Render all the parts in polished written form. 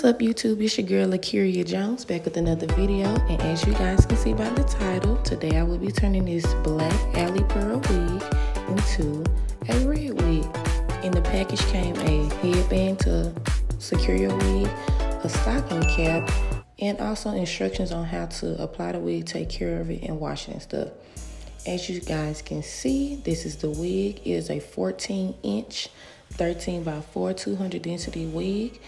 up, YouTube? It's your girl Lakeria Jones back with another video, and as you guys can see by the title, today I will be turning this black Alipearl wig into a red wig. In the package came a headband to secure your wig, a stocking cap, and also instructions on how to apply the wig, take care of it, and wash it and stuff. As you guys can see, this is the wig. It is a 14-inch 13 by 4 200 density wig,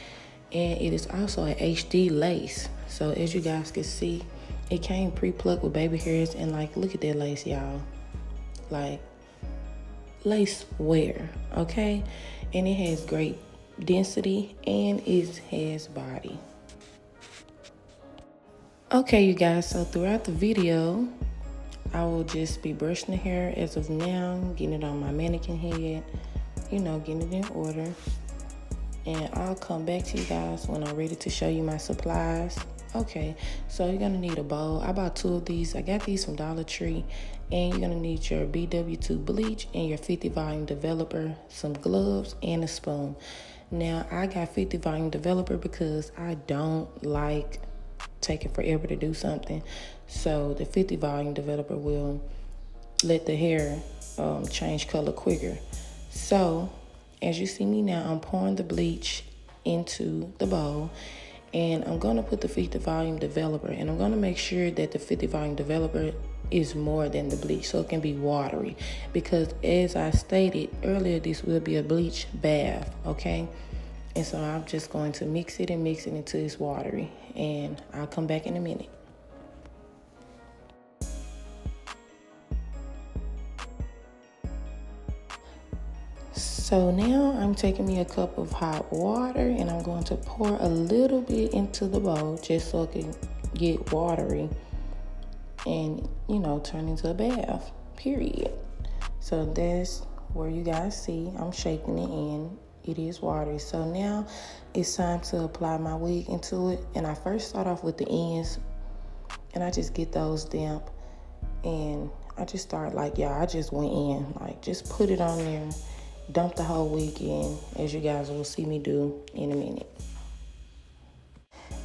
and it is also an HD lace. So as you guys can see, it came pre-plucked with baby hairs, and like, look at that lace, y'all. Like, lace wear, okay? And it has great density and it has body. Okay, you guys, so throughout the video, I will just be brushing the hair as of now, getting it on my mannequin head, you know, getting it in order. And I'll come back to you guys when I'm ready to show you my supplies. Okay, so you're gonna need a bowl. I bought 2 of these. I got these from Dollar Tree. And you're gonna need your BW2 bleach and your 50 volume developer, some gloves, and a spoon. Now, I got 50 volume developer because I don't like taking forever to do something. So the 50 volume developer will let the hair change color quicker. So as you see me now, I'm pouring the bleach into the bowl, and I'm gonna put the 50 volume developer, and I'm gonna make sure that the 50 volume developer is more than the bleach so it can be watery, because as I stated earlier, this will be a bleach bath, okay? And so I'm just going to mix it until it's watery, and I'll come back in a minute. So now I'm taking me a cup of hot water, and I'm going to pour a little bit into the bowl just so it can get watery and, you know, turn into a bath, period. So that's where you guys see I'm shaking it in. It is watery. So now it's time to apply my wig into it. And I first start off with the ends, and I just get those damp. And I just start like, I just went in. Like, just put it on there, dump the whole wig in, as you guys will see me do in a minute.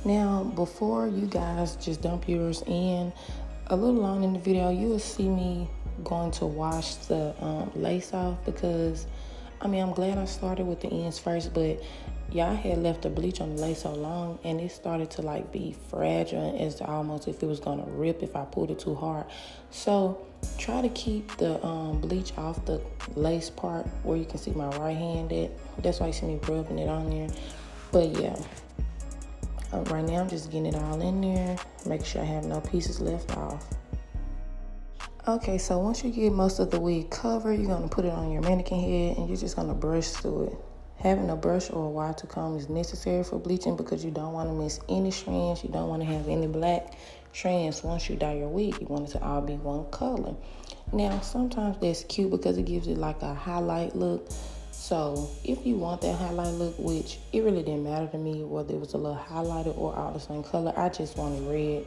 Now, before you guys just dump yours in, a little on in the video, you will see me going to wash the lace off, because I mean, I'm glad I started with the ends first, but y'all had left the bleach on the lace so long, and it started to like be fragile, as almost if it was gonna rip if I pulled it too hard. So try to keep the bleach off the lace part where you can see my right hand at. That's why you see me rubbing it on there. But yeah, right now I'm just getting it all in there, make sure I have no pieces left off. Okay, so once you get most of the wig covered, you're gonna put it on your mannequin head, and you're just gonna brush through it. Having a brush or a wire to comb is necessary for bleaching, because you don't want to miss any strands. You don't want to have any black strands once you dye your wig. You want it to all be one color. Now, sometimes that's cute because it gives it like a highlight look. So if you want that highlight look, which it really didn't matter to me whether it was a little highlighted or all the same color, I just wanted red.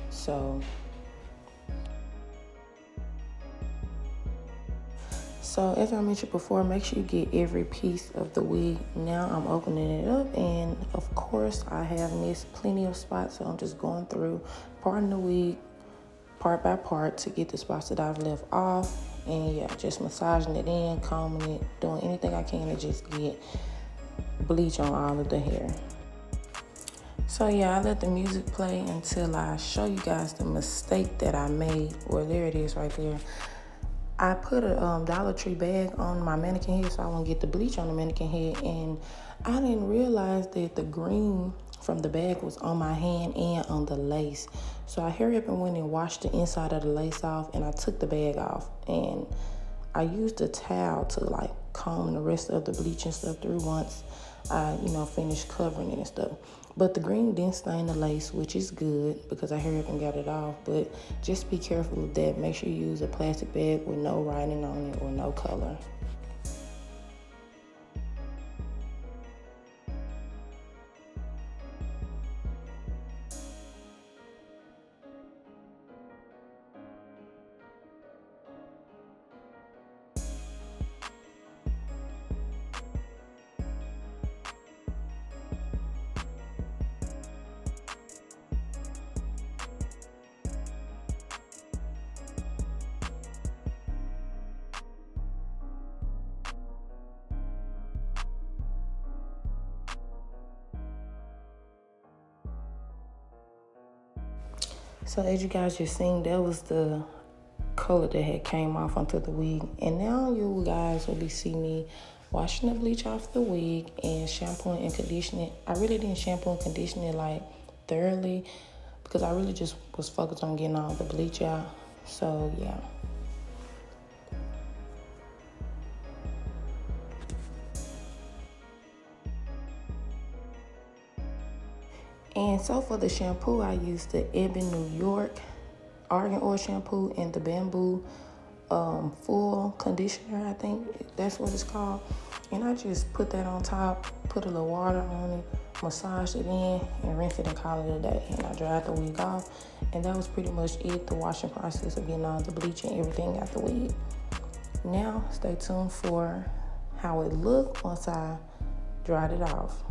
So as I mentioned before, make sure you get every piece of the wig. Now I'm opening it up, and of course I have missed plenty of spots, so I'm just going through parting the wig part by part to get the spots that I've left off. And yeah, just massaging it in, combing it, doing anything I can to just get bleach on all of the hair. So yeah, I let the music play until I show you guys the mistake that I made. Well, there it is right there. I put a Dollar Tree bag on my mannequin head so I won't get the bleach on the mannequin head, and I didn't realize that the green from the bag was on my hand and on the lace. So I hurried up and went and washed the inside of the lace off, and I took the bag off, and I used a towel to like comb the rest of the bleach and stuff through once I, you know, finished covering it and stuff. But the green didn't stain the lace, which is good because I hurried up and got it off. But just be careful of that. Make sure you use a plastic bag with no writing on it or no color. So as you guys just seen, that was the color that had came off onto the wig. And now you guys will be seeing me washing the bleach off the wig and shampooing and conditioning. I really didn't shampoo and condition it like thoroughly because I really just was focused on getting all the bleach out. So yeah. And so for the shampoo, I used the Ebon New York Argan Oil shampoo and the Bamboo Full Conditioner, I think that's what it's called. And I just put that on top, put a little water on it, massage it in, and rinse it and call it a day. And I dried the wig off, and that was pretty much it, the washing process of getting all the bleach and everything out the wig. Now, stay tuned for how it looked once I dried it off.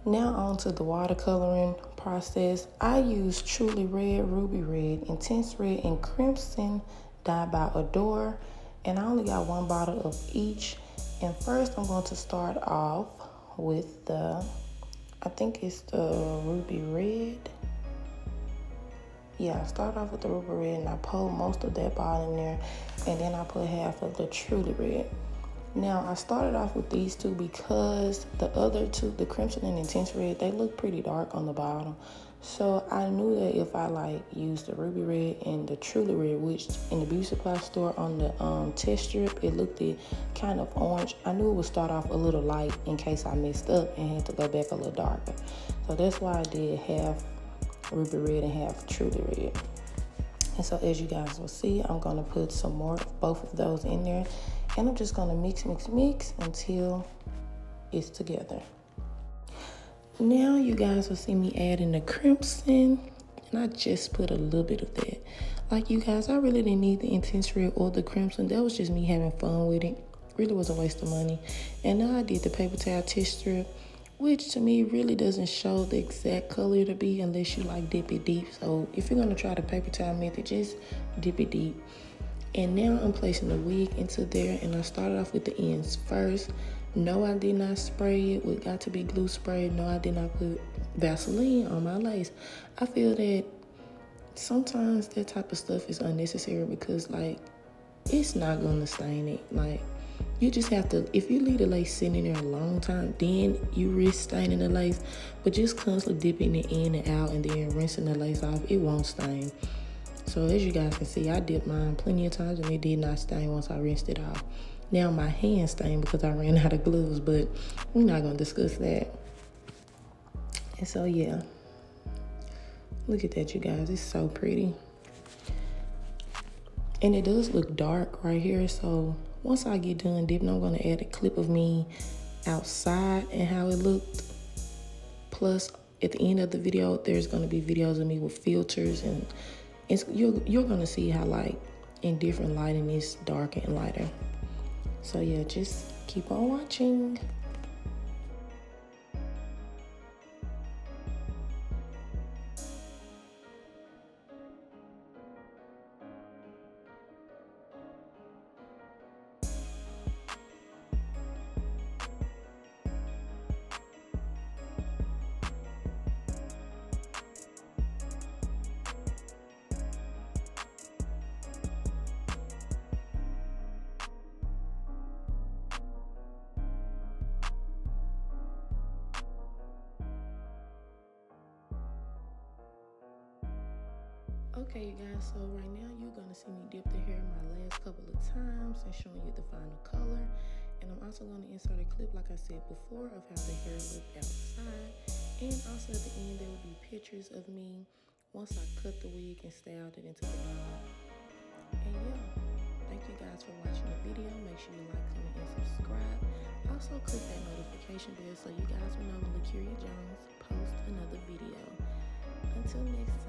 Now on to the watercoloring process. I use Truly Red, Ruby Red, Intense Red, and Crimson dyed by Adore. And I only got one bottle of each. And first I'm going to start off with the, I think it's the Ruby Red. Yeah, I start off with the Ruby Red and I pour most of that bottle in there. And then I put half of the Truly Red. Now, I started off with these two because the other two, the Crimson and Intense Red, they look pretty dark on the bottom. So I knew that if I used the Ruby Red and the Truly Red, which in the beauty supply store on the test strip, it looked kind of orange. I knew it would start off a little light in case I messed up and had to go back a little darker. So that's why I did half Ruby Red and half Truly Red. And so as you guys will see, I'm gonna put some more of both of those in there. And I'm just gonna mix until it's together. Now you guys will see me adding the Crimson, and I just put a little bit of that. Like you guys, I really didn't need the Intense Red or the Crimson. That was just me having fun with it. Really was a waste of money. And now I did the paper towel test strip, which to me really doesn't show the exact color to be unless you dip it deep. So if you're gonna try the paper towel method, just dip it deep. And now I'm placing the wig into there, and I started off with the ends first. No, I did not spray it with Got To Be glue spray. No, I did not put Vaseline on my lace. I feel that sometimes that type of stuff is unnecessary because it's not gonna stain it. You just have to, if you leave the lace sitting there a long time, then you risk staining the lace. But just constantly dipping it in and out and then rinsing the lace off, it won't stain. So as you guys can see, I dipped mine plenty of times and it did not stain once I rinsed it off. Now my hand stained because I ran out of gloves, but we're not gonna discuss that. And so yeah, look at that, you guys, it's so pretty. And it does look dark right here. So once I get done dipping, I'm gonna add a clip of me outside and how it looked. Plus at the end of the video, there's gonna be videos of me with filters, and you're gonna see how in different lighting it's darker and lighter. So yeah, just keep on watching. Okay, you guys, so right now you're going to see me dip the hair my last couple of times and showing you the final color. And I'm also going to insert a clip, like I said before, of how the hair looked outside. And also at the end, there will be pictures of me once I cut the wig and styled it into the bob. And yeah, thank you guys for watching the video. Make sure you like, comment, and subscribe. Also click that notification bell so you guys will know when LaCuria Jones posts another video. Until next time.